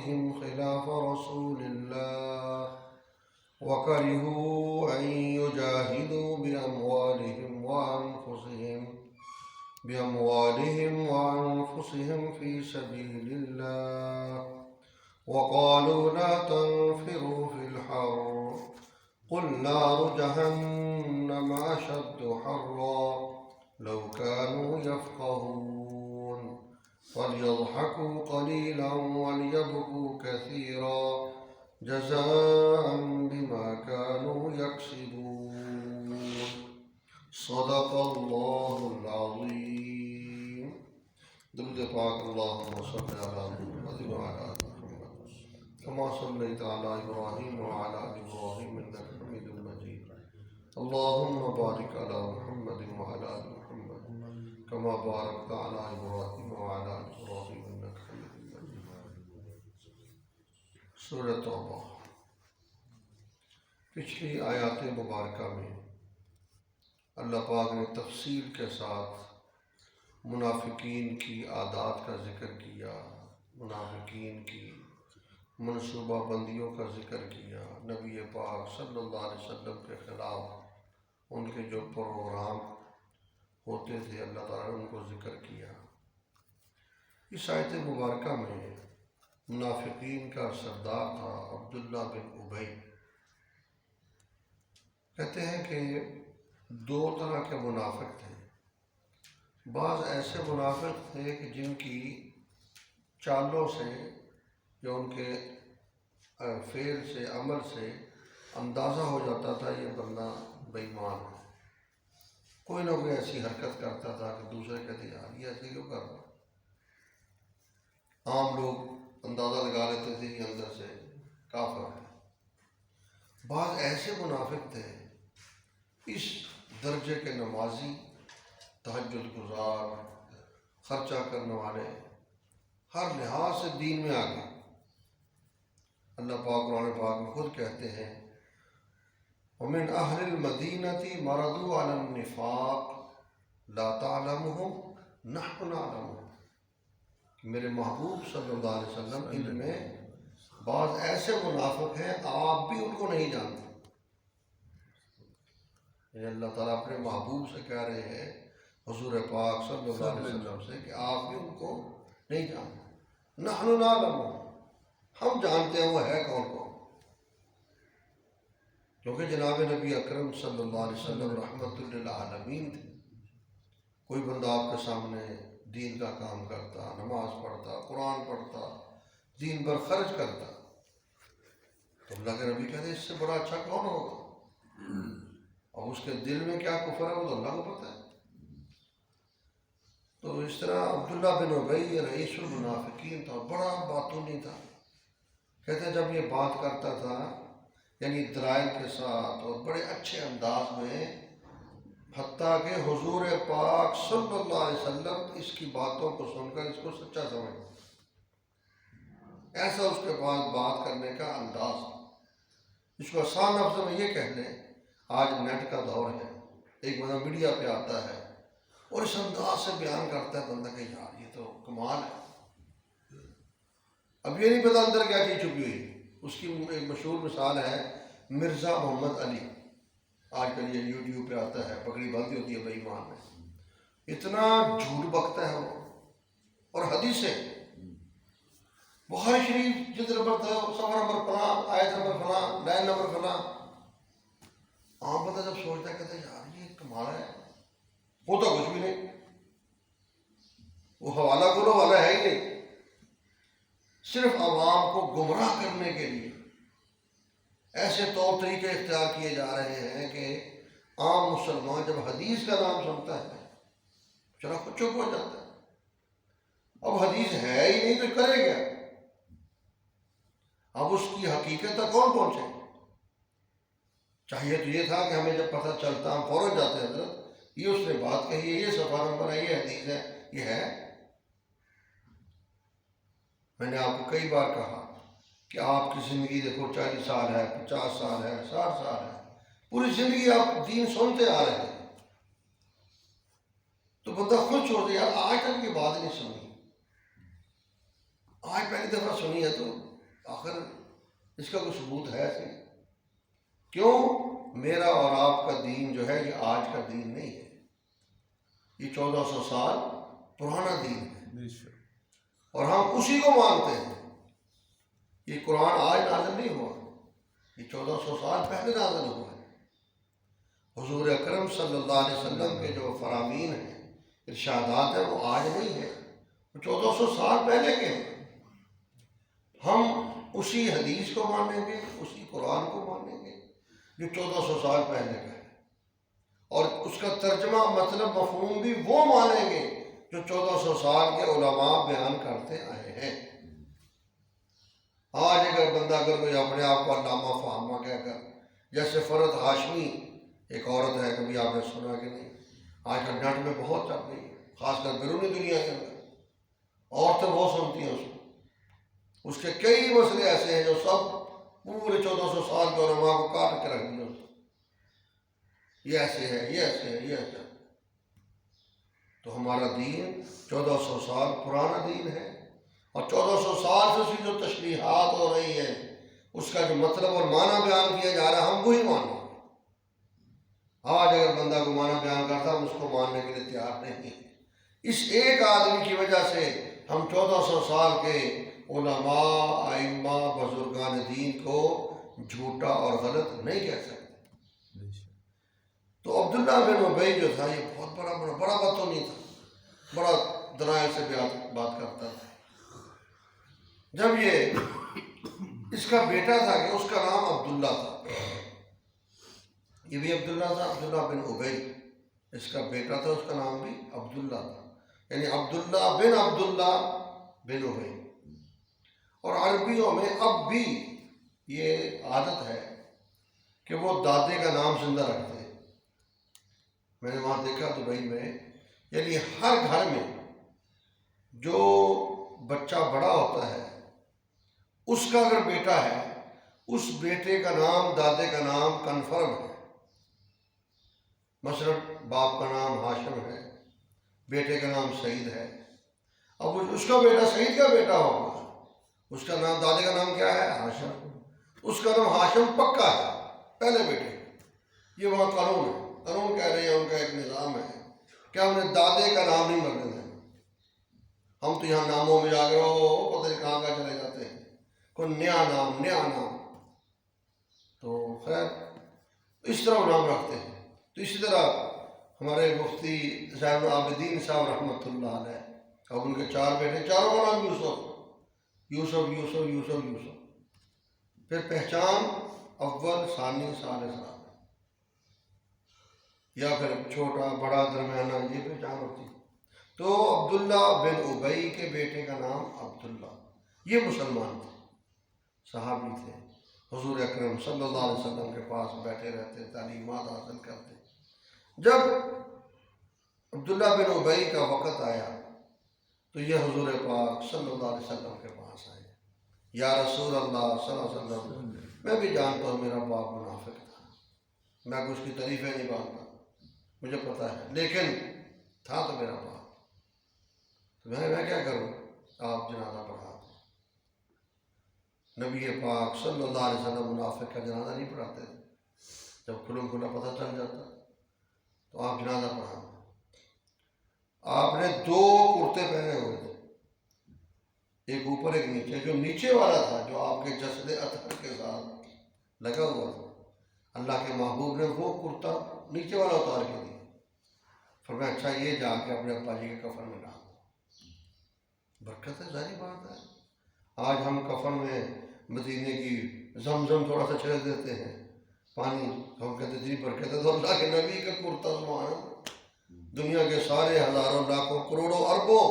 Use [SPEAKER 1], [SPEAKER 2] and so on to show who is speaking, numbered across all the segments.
[SPEAKER 1] بعضهم خلاف رسول الله وكرهوا أن يجاهدوا بأموالهم وأنفسهم في سبيل الله وقالوا لا تنفروا في الحر قل نار جهنم أشد حرا لو كانوا يفقهون فليضحكوا قليلا وليبكوا كثيرا جزاء بما كانوا يكسبون صدق الله العظيم. درود پاک اللهم صل على محمد وعلى آل محمد كما صليت على إبراهيم وعلى آل إبراهيم إنك حميد مجيد. اللهم بارك على محمد وعلى آل محمد كما باركت على إبراهيم وعلى آل إبراهيم إنك حميد مجيد. سورۃ توبہ. پچھلی آیات مبارکہ میں اللہ پاک نے تفصیل کے ساتھ منافقین کی عادات کا ذکر کیا، منافقین کی منصوبہ بندیوں کا ذکر کیا، نبی پاک صلی اللہ علیہ وسلم کے خلاف ان کے جو پروگرام ہوتے تھے اللہ تعالیٰ نے ان کو ذکر کیا. اس آیت مبارکہ میں منافقین کا سردار تھا عبداللہ بن ابی. کہتے ہیں کہ دو طرح کے منافق تھے. بعض ایسے منافق تھے کہ جن کی چالوں سے یا ان کے فعل سے، عمل سے اندازہ ہو جاتا تھا یہ بندہ بے ایمان ہے. کوئی نہ کوئی ایسی حرکت کرتا تھا کہ دوسرے کہتے یار یہ ایسے کیوں کر رہا. عام لوگ اندازہ لگا لیتے تھے کہ اندر سے کافر ہے. بعض ایسے منافق تھے اس درجے کے نمازی، تہجد گزار، خرچہ کرنے والے، ہر لحاظ سے دین میں آگے. اللہ پاک قرآن پاک میں خود کہتے ہیں وَمِنْ أَهْلِ الْمَدِينَةِ مَرَضُوا عَلَى النِّفَاقِ لَا تَعْلَمُهُمْ نَحْنُ نَعْلَمُهُمْ. میرے محبوب صلی اللہ علیہ وسلم ان میں بعض ایسے منافق ہیں آپ بھی ان کو نہیں جانتے. اللہ تعالیٰ اپنے محبوب سے کہہ رہے ہیں، حضور پاک صلی اللہ علیہ وسلم سے، کہ آپ بھی ان کو نہیں جانتے. نحن نعلم، ہم جانتے ہیں وہ ہے کون کون. کیونکہ جناب نبی اکرم صلی اللہ علیہ وسلم رحمت للعالمین تھے. کوئی بندہ آپ کے سامنے دین کا کام کرتا، نماز پڑھتا، قرآن پڑھتا، دین پر خرچ کرتا، تو اللہ کے نبی کہتے اس سے بڑا اچھا کون ہوگا. اب اس کے دل میں کیا کفر ہے وہ تو اللہ کو پتہ ہے. تو اس طرح عبداللہ بن ابی رئیس المنافقین تھا، بڑا باتونی تھا. کہتے ہیں جب یہ بات کرتا تھا یعنی دلائل کے ساتھ اور بڑے اچھے انداز میں، حتیٰ کہ حضور پاک صلی اللہ علیہ وسلم اس کی باتوں کو سن کر اس کو سچا سمجھتے. ایسا اس کے پاس بات کرنے کا انداز. اس کو آسان لفظ میں یہ کہہ لیں، آج نیٹ کا دور ہے، ایک بندہ میڈیا پہ آتا ہے اور اس انداز سے بیان کرتا ہے بندہ کہ یار یہ تو کمال ہے. اب یہ نہیں پتا اندر کیا چیز چھپی ہوئی. اس کی ایک مشہور مثال ہے مرزا محمد علی. آج کل یہ یوٹیوب پہ آتا ہے، پگڑی باندھی ہوتی ہے بے ایمان میں. اتنا جھوٹ بکتا ہے وہ. اور حدیثیں بخاری شریف جلد نمبر صفحہ نمبر فلاں، آیت نمبر فلاں، لائن نمبر فلاں. عام بندہ جب سوچتا ہے کہتا ہے یار یہ کمال ہے، ہوتا کچھ بھی نہیں. وہ حوالہ کرو والا ہے ہی نہیں. صرف عوام کو گمراہ کرنے کے لیے ایسے طور طریقے اختیار کیے جا رہے ہیں کہ عام مسلمان جب حدیث کا نام سنتا ہے چلا خود چپ ہو جاتا ہے. اب حدیث ہے ہی نہیں تو کرے گیا. اب اس کی حقیقت تک کون پہنچے. چاہیے تو یہ تھا کہ ہمیں جب پتہ چلتا ہم فوراً جاتے ہیں حضرت یہ اس نے بات کہی ہے، یہ صفحہ نمبر ہے، یہ حدیث ہے، یہ ہے. میں نے آپ کو کئی بار کہا کہ آپ کی زندگی دیکھو 40 سال ہے، 50 سال ہے، 60 سال ہے، پوری زندگی آپ دین سنتے آ رہے ہیں. تو بندہ خود چھوڑ دے یار آج تک یہ بات نہیں سنی، آج پہلی دفعہ سنی ہے تو آخر اس کا کوئی ثبوت ہے ایسے؟ کیوں؟ میرا اور آپ کا دین جو ہے یہ آج کا دین نہیں ہے، یہ 1400 سال پرانا دین ہے، اور ہم اسی کو مانتے ہیں۔ یہ قرآن آج نازل نہیں ہوا، یہ 1400 سال پہلے نازل ہوا ہے۔ حضور اکرم صلی اللہ علیہ وسلم کے جو فرامین ہیں، ارشادات ہیں، وہ آج نہیں ہے، وہ 1400 سال پہلے کے ہیں۔ ہم اسی حدیث کو مانیں گے، اسی قرآن کو مانیں گے جو 1400 سال پہلے کا ہے، اور اس کا ترجمہ مطلب مفہوم بھی وہ مانیں گے جو 1400 سال کے علماء بیان کرتے آئے ہیں۔ آج اگر کوئی اپنے آپ کو علامہ فہامہ کہہ کر، جیسے فرد ہاشمی ایک عورت ہے، کبھی آپ نے سنا کہ نہیں، آج کل نیٹ میں بہت چل رہی ہے، خاص کر بیرونی دنیا کے اندر عورتیں بہت سنتی ہیں اس کے کئی مسئلے ایسے ہیں جو سب پورے 1400 سال کے علماء کو کاٹ کے رکھ دیا، یہ ایسے ہے، یہ ایسے ہے، یہ ایسے ہے۔ تو ہمارا دین 1400 سال پرانا دین ہے، اور 1400 سال سے اس کی جو تشریحات ہو رہی ہیں، اس کا جو مطلب اور معنی بیان کیا جا رہا ہے، ہم وہی مانیں۔ آج اگر بندہ کو معنی بیان کرتا ہے، ہم اس کو ماننے کے لیے تیار نہیں ہیں۔ اس ایک آدمی کی وجہ سے ہم 1400 سال کے علماء، ائمہ، بزرگان دین کو جھوٹا اور غلط نہیں کہہ سکتے۔ تو عبداللہ بن ابی جو تھا، یہ بہت بڑا بدتونی تھا، بڑا دلائل سے بات کرتا تھا۔ جب یہ اس کا بیٹا تھا کہ اس کا نام عبداللہ تھا، یہ بھی عبداللہ تھا، عبداللہ بن ابی، اس کا بیٹا تھا، اس کا نام بھی عبداللہ تھا، یعنی عبداللہ بن ابی۔ اور عربیوں میں اب بھی یہ عادت ہے کہ وہ دادے کا نام زندہ رکھتے ہیں۔ میں نے وہاں دیکھا دبئی میں، یعنی ہر گھر میں جو بچہ بڑا ہوتا ہے، اس کا اگر بیٹا ہے، اس بیٹے کا نام، دادے کا نام کنفرم ہے۔ مثلا باپ کا نام ہاشم ہے، بیٹے کا نام سعید ہے، اب اس کا بیٹا سعید کا بیٹا ہوگا، اس کا نام، دادے کا نام کیا ہے؟ ہاشم، اس کا نام ہاشم پکا ہے پہلے بیٹے۔ یہ وہاں قانون ہے، قانون کہہ رہے ہیں، ان کا ایک نظام ہے کہ ہم نے دادے کا نام نہیں مرنے دینا۔ ہم تو یہاں ناموں میں جا کے پتہ نہیں کہاں چلے جاتے ہیں، کوئی نیا نام، تو خیر اس طرح وہ نام رکھتے ہیں۔ تو اسی طرح ہمارے مفتی زین العابدین صاحب رحمۃ اللہ علیہ، اب ان کے 4 بیٹے، چاروں کا نام یوسف، پھر پہچان اول، ثانی، ثالث، رابع، یا پھر چھوٹا، بڑا، درمیانہ، یہ پہچان ہوتی ہے۔ تو عبداللہ بن ابی کے بیٹے کا نام عبداللہ، یہ مسلمان تھے، صحابی تھے، حضور اکرم صلی اللہ علیہ وسلم کے پاس بیٹھے رہتے، تعلیمات حاصل کرتے۔ جب عبداللہ بن ابی کا وقت آیا تو یہ حضور پاک صلی اللہ علیہ وسلم کے پاس آئے، یا رسول اللہ صلی اللہ علیہ وسلم، میں بھی جانتا ہوں میرا باپ منافق تھا، میں کچھ کی تعریفیں نہیں مانتا، مجھے پتہ ہے، لیکن تھا تو میرا باپ، تو میں کیا کروں؟ آپ جنازہ پڑھا دیں۔ نبی پاک صلی اللہ علیہ وسلم منافق کا جنازہ نہیں پڑھاتے تھے، جب کھلا پتہ چل جاتا تو آپ جنازہ پڑھا دیں۔ آپ نے 2 کرتے پہنے ہوئے تھے، ایک اوپر ایک نیچے، جو نیچے والا تھا جو آپ کے جسد اطہر کے ساتھ لگا ہوا تھا، اللہ کے محبوب نے وہ کرتا نیچے والا اتار کے دیا، فرمایا اچھا یہ جا کے اپنے ابا جی کے کفن میں ڈال دو، برکت ہے، ظاہری بات ہے۔ آج ہم کفن میں مدینے کی زمزم تھوڑا سا چھڑک دیتے ہیں پانی، ہم کہتے ہیں جی برکت ہے، تو اللہ کے نبی کا کرتا سبحان اللہ، دنیا کے سارے ہزاروں، لاکھوں، کروڑوں، اربوں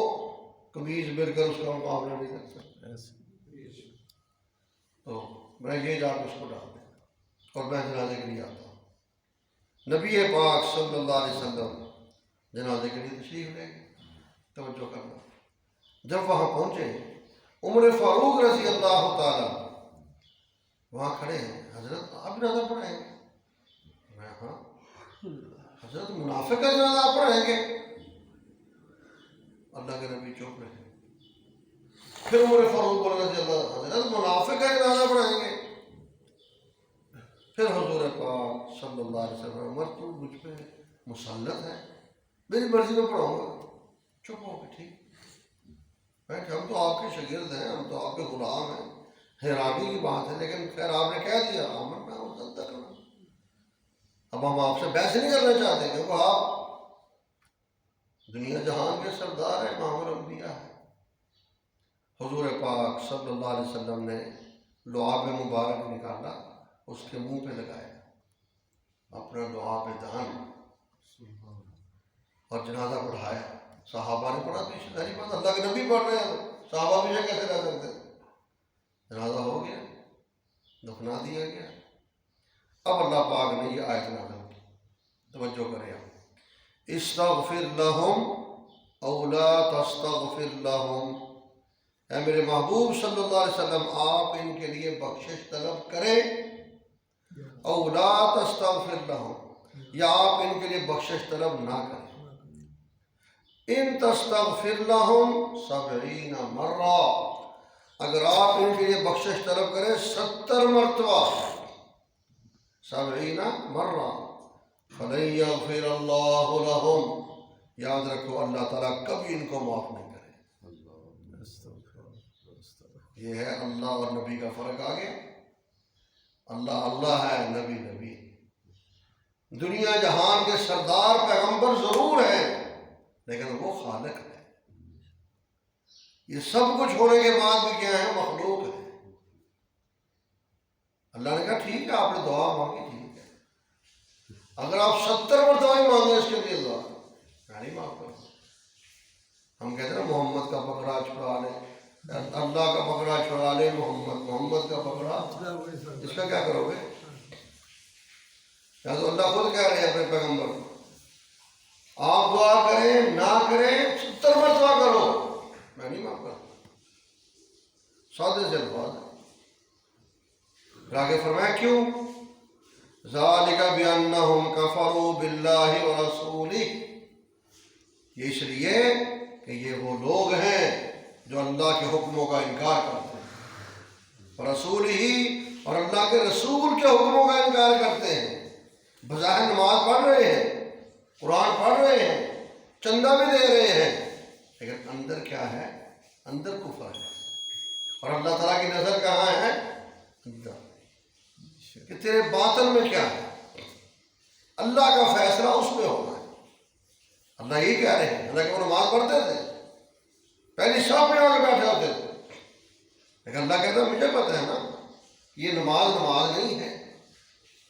[SPEAKER 1] قمیض مل کر اس کا مقابلہ نہیں کر سکتے۔ تو میں یہ جا کے اس کو ڈال دیں، اور میں جنازے کے لیے آتا ہوں۔ نبی پاک صلی اللہ علیہ وسلم جنازے کے لیے تشریف لے گئے، توجہ کرنا۔ جب وہاں پہنچے، عمر فاروق رضی اللہ تعالیٰ وہاں کھڑے ہیں، حضرت آپ جنازہ پڑھیں گے؟ میں ہاں حضرت، منافق کا جنازہ آپ پڑھیں گے؟ اللہ کے نبی چپ رہے، پھر عمر فاروق رضی اللہ عنہ حضرت منافق کا جنازہ پڑھائیں گے. پھر حضور پاک صلی اللہ علیہ وسلم عمر تو مجھ پہ مسلط ہے، میری مرضی میں پڑھاؤں گا. چپ ہو کے ٹھیک بیٹھے، ہم تو آپ کے شاگرد ہیں، ہم تو آپ کے غلام ہیں. حیرانی کی بات ہے، لیکن خیر آپ نے کہہ دیا آمنا وصدقنا. اب ہم آپ سے بحث نہیں کرنا چاہتے کیونکہ آپ دنیا جہان کے سردار ہیں، امام الانبیاء ہیں. حضور پاک صلی اللہ علیہ وسلم نے لعاب مبارک نکالا، اس کے منہ پہ لگایا اپنا لعاب دہن اور جنازہ پڑھایا. صحابہ نے پڑھا، پیچھے ظاہری بات اللہ کے نبی پڑھ رہے ہیں، صحابہ پیچھے کیسے رہ سکتے. جنازہ ہو گیا، دفنا دیا گیا. اب اللہ پاک نے یہ آیت نازل کی، توجہ کریں آپ. استغفر لہم او لا تستغفر لہم، اے میرے محبوب صلی اللہ علیہ وسلم آپ ان کے لیے بخشش طلب کریں، او لا تستغفر لہم یا آپ ان کے لیے بخشش طلب نہ کریں. ان تستغفر لہم 70 مرہ، اگر آپ ان کے لیے بخشش طلب کریں 70 مرتبہ، 70 مرہ، فلن یغفر اللہ لہم، یاد رکھو اللہ تعالیٰ کبھی ان کو معاف نہیں کرے. یہ ہے اللہ اور نبی کا فرق. آگے اللہ اللہ ہے، نبی نبی. دنیا جہان کے سردار پیغمبر ضرور ہیں لیکن وہ خالق ہے. یہ سب کچھ ہونے کے بعد بھی کیا ہے؟ مخلوق ہے. اللہ نے کہا ٹھیک ہے آپ نے دعا مانگی، ٹھیک ہے، اگر آپ 70 مرتبہ ہی مانگے اس کے لیے دعا میں نہیں معاف کروں. ہم کہتے ہیں محمد کا پکڑا چھڑا لے، اللہ کا پکڑا چھڑا لے محمد کا پکڑا، اس کا کیا کرو گے؟ یا تو اللہ خود کہہ رہے ہیں اپنے پیغمبر کو آپ دعا کریں نہ کریں 70 مرتبہ کرو میں نہیں معاف کرتا. سادے سے الفاظ ہے. آگے فرمایا کیوں؟ ذالک بانہم کفروا باللہ ورسولہ، یہ اس لیے کہ یہ وہ لوگ ہیں جو اللہ کے حکموں کا انکار کرتے ہیں، رسول ہی اور اللہ کے رسول کے حکموں کا انکار کرتے ہیں. بظاہر نماز پڑھ رہے ہیں، قرآن پڑھ رہے ہیں، چندہ بھی دے رہے ہیں، لیکن اندر کیا ہے؟ اندر کفر ہے. اور اللہ تعالیٰ کی نظر کہاں ہے؟ اندر، کہ تیرے باطن میں کیا ہے. اللہ کا فیصلہ اس میں ہونا ہے. اللہ یہی کہہ رہے ہیں. اللہ کہ وہ نماز پڑھتے تھے، پہلی صف میں آ کے بیٹھے ہوتے تھے، لیکن اللہ کہتا ہے مجھے پتہ ہے نا یہ نماز نہیں ہے،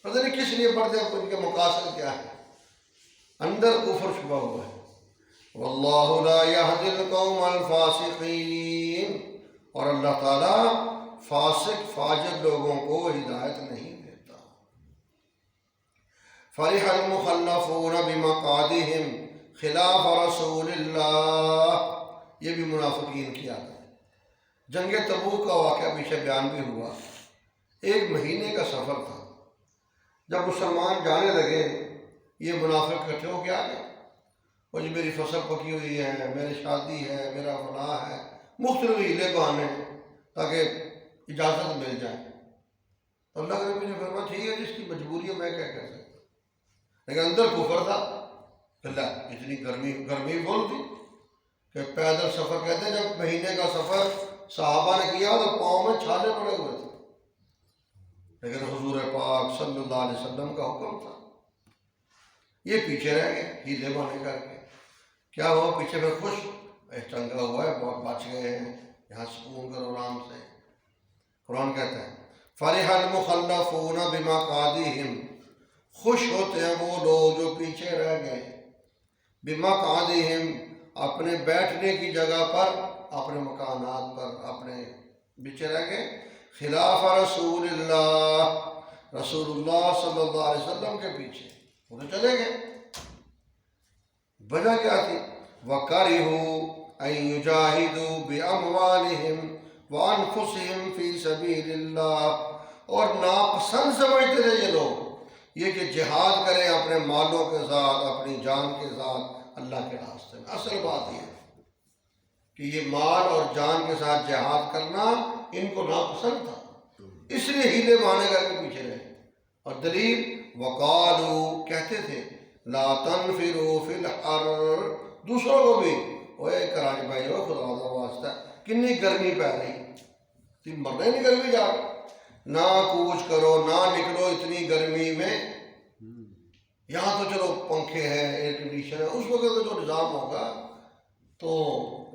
[SPEAKER 1] پتہ نہیں کس لیے پڑھتے ہیں، ان کے مقاصد کیا ہے. اندر کفر چھپا ہوا ہے. واللہ لا یہدی القوم الفاسقین، اور اللہ تعالیٰ فاسق فاجر لوگوں کو ہدایت نہیں دیتا. فرح المخلفون بمقعدہم خلاف رسول اللہ، یہ بھی منافقین کی عادت ہے. جنگ تبوک کا واقعہ پیچھے بیان بھی ہوا. 1 مہینے کا سفر تھا. جب مسلمان جانے لگے یہ منافق اکٹھے ہو کے آ گئے، وہ جی میری فصل پکی ہوئی ہے، میری شادی ہے، میرا فلاح ہے، مختلف ہیلے بہانے تاکہ اجازت مل جائے. تو اللہ کے نبی نے فرمایا ٹھیک ہے جس کی مجبوری ہے میں کیا کر سکتا. لیکن اندر کفر تھا. اللہ اتنی گرمی بول تھی کہ پیدل سفر کہتے ہیں. جب مہینے کا سفر صحابہ نے کیا تو پاؤں میں چھالے پڑے ہوئے تھے، لیکن حضور پاک صلی اللہ علیہ وسلم کا حکم تھا. یہ پیچھے رہ گئے ہیلے بہانے کر کے. کیا ہوا؟ پیچھے میں خوش چنگا ہوا ہے، بہت بچ گئے ہیں، یہاں سکون کرو آرام سے. قرآن کہتا ہے فرح المخلفون بمقعدہم، خوش ہوتے ہیں وہ لوگ جو پیچھے رہ گئے، بمقعدہم اپنے بیٹھنے کی جگہ پر، اپنے مکانات پر، اپنے پیچھے رہ گئے، خلاف رسول اللہ، رسول اللہ صلی اللہ علیہ وسلم کے پیچھے وہ تو چلے گئے. وجہ کیا تھی؟ وَكَرِهُوا أَن يُجَاهِدُوا بِأَمْوَالِهِمْ وَأَنفُسِهِمْ فِي سَبِيلِ اللَّهِ، اور ناپسند سمجھتے تھے یہ لوگ یہ کہ جہاد کریں اپنے مالوں کے ساتھ، اپنی جان کے ساتھ اللہ کے راستے میں. اصل بات یہ ہے کہ یہ مال اور جان کے ساتھ جہاد کرنا ان کو ناپسند تھا، اس لیے ہیلے بہانے کر کے پیچھے رہے۔ اور دلیل وقالو کہتے تھے لا تنفروا فی الحر، دوسروں کو بھی، اوے کراچی بھائی ہو خدا کا واسطہ کنی گرمی پہ رہی، تم مرنے نہیں گرمی جا، نہ کوچ کرو نہ نکلو اتنی گرمی میں۔ یہاں تو چلو پنکھے ہیں، ایئر کنڈیشن ہے، اس وقت تو جو نظام ہوگا تو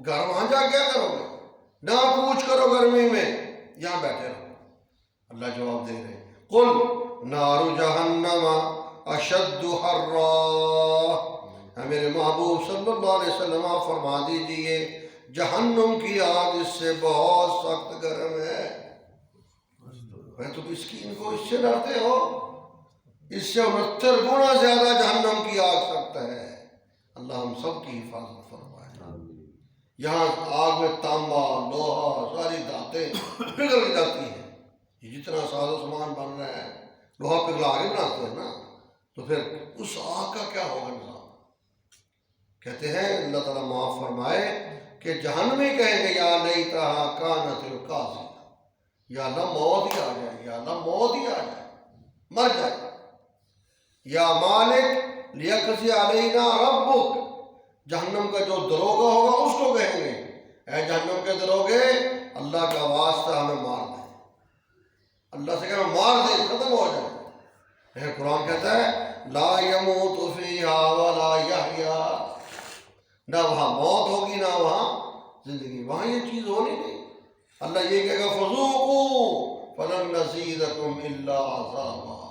[SPEAKER 1] گھر وہاں جا کیا کرو گے؟ نہ کوچ کرو گرمی میں، یہاں بیٹھے رہو۔ اللہ جواب دے رہے قل نار جہنم اشد حرا، ہے میرے محبوب صلی اللہ علیہ وسلم آپ فرما دیجئے جہنم کی آگ اس سے بہت سخت گرم ہے۔ تم مسکین کو اس سے ڈرتے ہو؟ اس سے 69 گنا زیادہ جہنم کی آگ سخت ہے۔ اللہ ہم سب کی حفاظت فرمائے۔ یہاں آگ میں تانبا لوہا ساری دھاتیں پگھل جاتی ہیں، یہ جتنا ساز و سامان بن رہا ہے لوہا پگھلا کے بناتے ہیں نا، تو پھر اس آگ کا کیا ہوگا نظام؟ کہتے ہیں اللہ تعالیٰ معاف فرمائے کہ جہنمی کہیں گے یا لیتہا کانت القاضیہ، یا اللہ موت ہی آ جائے، یا اللہ موت ہی آ جائے، مر جائے۔ یا مالک لیقضی علینا ربک، جہنم کا جو دروگا ہوگا اس کو کہیں گے اے جہنم کے دروگے اللہ کا واسطہ ہمیں مار دیں، اللہ سے کہیں مار دیں، ختم ہو جائے۔ قرآن کہتا ہے لا یموت فیہا ولا یحیا، نہ وہاں موت ہوگی نہ وہاں زندگی، وہاں یہ چیز ہونی نہیں۔ اللہ یہ کہے گا فذوقوا فلن نزیدکم الا عذابا،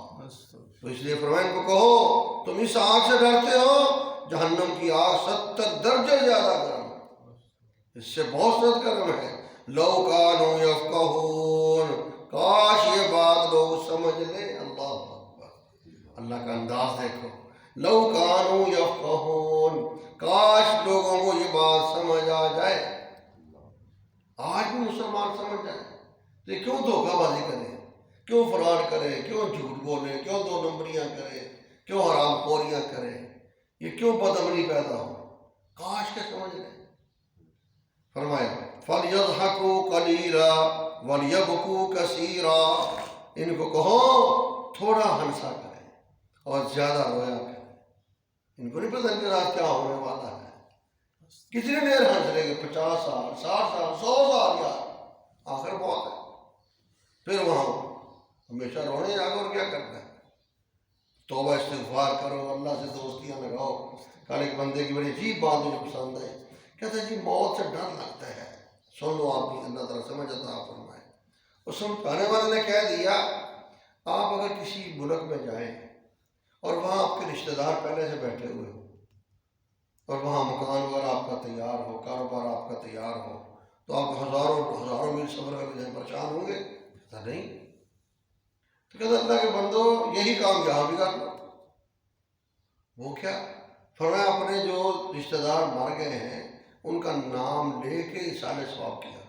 [SPEAKER 1] تو اس لیے فرمائیں ان کو کہو تم اس آگ سے ڈرتے ہو، جہنم کی آگ 70 درجے زیادہ گرم، اس سے بہت زیادہ گرم ہے۔ لو کانوا یفقہون، کاش یہ بات لوگ سمجھ لیں۔ اللہ اکبر، اللہ کا انداز دیکھو، لو کانوا یفقہون، کاش لوگوں کو یہ بات سمجھ آ جائے۔ آج بھی مسلمان سمجھ جائے تو یہ کیوں دھوکہ بازی کرے، کیوں فراڈ کرے، کیوں جھوٹ بولے، کیوں دو نمبریاں کرے، کیوں حرام خوریاں کرے، یہ کیوں بدامنی پیدا ہو؟ کاش کے سمجھ لیں۔ فرمایا فَلْيَضْحَكُوا قَلِيلًا وَلْيَبْكُوا كَثِيرًا، ان کو کہو تھوڑا ہنسا کریں اور زیادہ رویا کریں۔ ان کو نہیں پتہ کہ رات کیا ہونے والا ہے، کتنی دیر ہنس رہے گے، 50 سال 60 سال 100 سال، یار آخر بہت ہے، پھر وہاں ہمیشہ رونے جاگو اور کیا کرنا ہے؟ توبہ استغفار کرو، اللہ سے دوستیاں لگاؤ۔ کل ایک بندے کی بڑی عجیب بات مجھے پسند ہے، کہتا ہے جی موت سے ڈر لگتا ہے، سن لو آپ بھی، اللہ تعالیٰ سمجھ عطا فرمائے۔ اس سمجھانے والے نے کہہ دیا آپ اگر کسی ملک میں جائیں اور وہاں آپ کے رشتہ دار پہلے سے بیٹھے ہوئے ہو اور وہاں مکان وغیرہ آپ کا تیار ہو، کاروبار آپ کا تیار ہو، تو آپ ہزاروں میل سفر کر کے جائیں پریشان ہوں گے؟ کہتا نہیں۔ تو کہتا اللہ کے بندو یہی کام یہاں بھی کر لو۔ وہ کیا؟ فرمایا اپنے جو رشتہ دار مر گئے ہیں ان کا نام لے کے اصالہ ثواب کیا،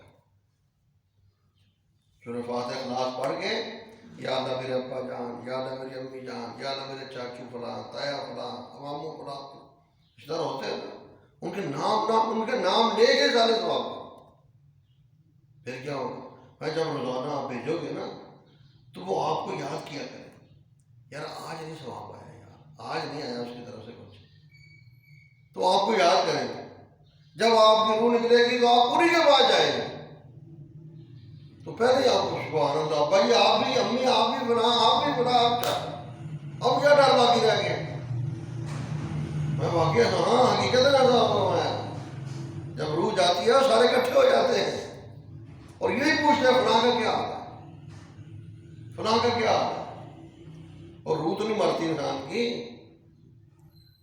[SPEAKER 1] سورہ فاتحہ اخلاص پڑھ کے یا اللہ میرے ابا جان، یا اللہ میری امی جان، یا اللہ میرے چاچو فلاں، تایا فلاں، امامو فلاں، رشتہ دار ہوتے ہیں نا، ان کے نام لے کے اصالہ ثواب کرو۔ پھر کیا ہوگا؟ بھائی جب روزانہ آپ بھیجو گے نا تو وہ آپ کو یاد کیا کریں، یار آج نہیں ثواب آیا، یار آج نہیں آیا اس کی طرف سے کچھ، تو آپ کو یاد کریں گے۔ جب آپ کی روح نکلے گی تو آپ پوری کے پاس جائیں گے، تو پہلے ہی آپ کو سبحان اللہ بھائی آپ بھی امی آپ بھی بنا آپ بھی بنا، اب کیا ڈر باقی رہ گیا؟ میں واقعہ ہاں حقیقت ہے ایسا فرمایا، جب روح جاتی ہے سارے اکٹھے ہو جاتے ہیں اور یہی پوچھتے ہیں فلاں کا کیا حال ہے، فلاں کا کیا حال ہے۔ اور روح تو نہیں مرتی انسان کی،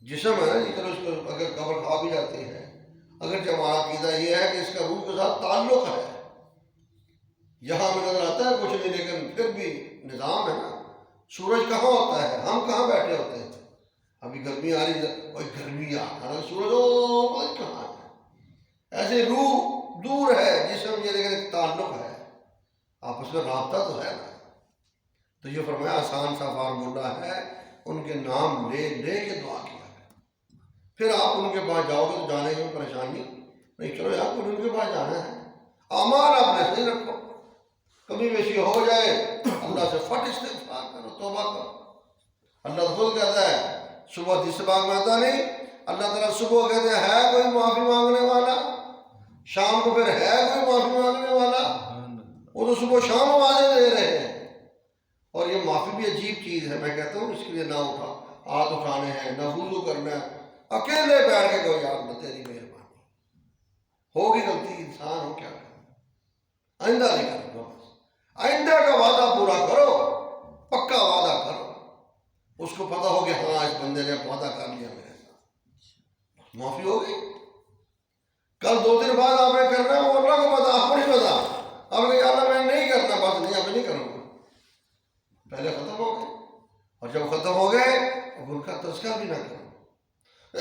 [SPEAKER 1] جسم ہے نا جی، چلو اس کو اگر قبر کھا بھی جاتی ہے، اگر جب ہمارا عقیدہ یہ ہے کہ اس کا روح کے ساتھ تعلق ہے، یہاں میں نظر آتا ہے کچھ نہیں لیکن پھر بھی نظام ہے نا۔ سورج کہاں ہوتا ہے، ہم کہاں بیٹھے ہوتے ہیں، ابھی گرمی آ رہی ہے، اوہ گرمی آ رہا سورج او کہاں ہے، ایسے روح دور ہے، جسم یہ لیکن ایک تعلق ہے، آپس میں رابطہ تو ہے نا۔ تو یہ فرمایا آسان سا فارمولہ ہے، ان کے نام لے لے کے دعا کیا ہے، پھر آپ ان کے پاس جاؤ گے تو جانے میں پریشانی نہیں چلو یار کچھ ان کے پاس جانا ہے، اعمال اپنے صحیح رکھو، کبھی بیشی ہو جائے اللہ سے فٹ استغفار کرو، توبہ کرو۔ اللہ تو خود کہتا ہے، صبح حدیث پاک میں آتا نہیں، اللہ تعالیٰ صبح کہتے ہیں ہے کوئی معافی مانگنے والا، شام کو پھر ہے کوئی معافی مانگنے والا، وہ تو صبح شام آوازیں دے رہے ہیں۔ اور یہ معافی بھی عجیب چیز ہے، میں کہتا ہوں اس کے لیے نہ ہاتھ اٹھانے ہیں، نہ وضو کرنا ہے، اکیلے بیٹھ کے کہو یا اللہ تیری مہربانی، ہوگی غلطی، انسان ہو، کیا کرنا، آئندہ نہیں کرنا، بس آئندہ کا وعدہ پورا کرو، پکا وعدہ کرو، اس کو پتہ ہو کہ ہاں اس بندے نے وعدہ کر لیا میرے ساتھ، معافی ہوگی۔ کل 2 دن بعد آپ نے کرنا ہے، وہ اللہ کو پتا، آپ کو نہیں پتا، آپ نے کہا اللہ میں نہیں کرنا، بس نہیں اب نہیں کروں گا، پہلے ختم ہو گئے، اور جب ختم ہو گئے اب ان کا تذکرہ بھی نہ کرو۔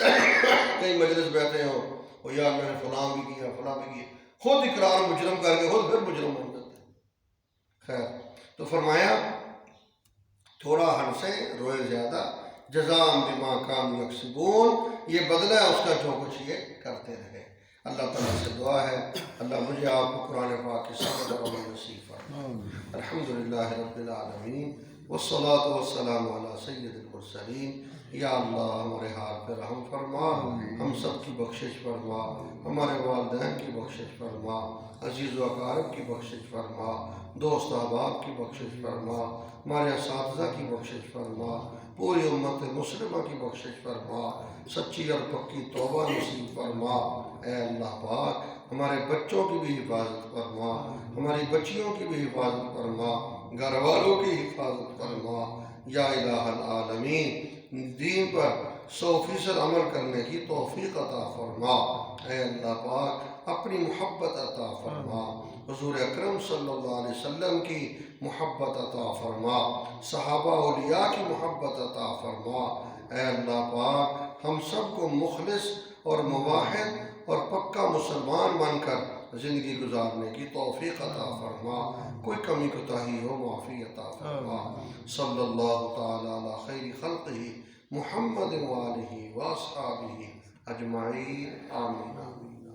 [SPEAKER 1] کئی مجلس بیٹھے ہو، وہ یار میں نے فلاں بھی کیا، فلاں بھی کیا، خود اقرار مجرم کر کے خود پھر مجرم بن جاتے ہیں۔ خیر، تو فرمایا تھوڑا ہنسے روئے زیادہ، جزام بما کانوا یکسبون، یہ بدلہ ہے اس کا جو کچھ یہ کرتے رہے۔ اللہ تعالیٰ سے دعا ہے اللہ مجھے آپ کو قرآن پاک کی سمجھ اور عمل نصیب فرمائے۔ الحمدللہ رب العالمین والصلاۃ والسلام علی سید المرسلین۔ یا اللہ ہمارے حال پہ رحم فرما، ہم سب کی بخشش فرما، ہمارے والدین کی بخشش فرما، عزیز و اقارب کی بخشش فرما، دوست احباب کی بخشش فرما، ہمارے اساتذہ کی بخشش فرما، پوری امت مسلمہ کی بخشش فرما، سچی اور پکی توبہ نصیب فرما۔ اے اللہ پاک ہمارے بچوں کی بھی حفاظت فرما، ہماری بچیوں کی بھی حفاظت فرما، گھر والوں کی حفاظت فرما۔ یا الہ العالمین دین پر 100% عمل کرنے کی توفیق عطا فرما۔ اے اللہ پاک اپنی محبت عطا فرما، حضور اکرم صلی اللہ علیہ وسلم کی محبت عطا فرما، صحابہ اولیاء کی محبت عطا فرما۔ اے اللہ پاک ہم سب کو مخلص اور موحد اور پکا مسلمان بن کر زندگی گزارنے کی توفیق عطا فرما، کوئی کمی کوتاہی ہو معافی عطا فرما۔ صلی اللہ تعالی علی خیر خلقہ محمد وآلہ واصحابہ اجمعین، آمین آمین۔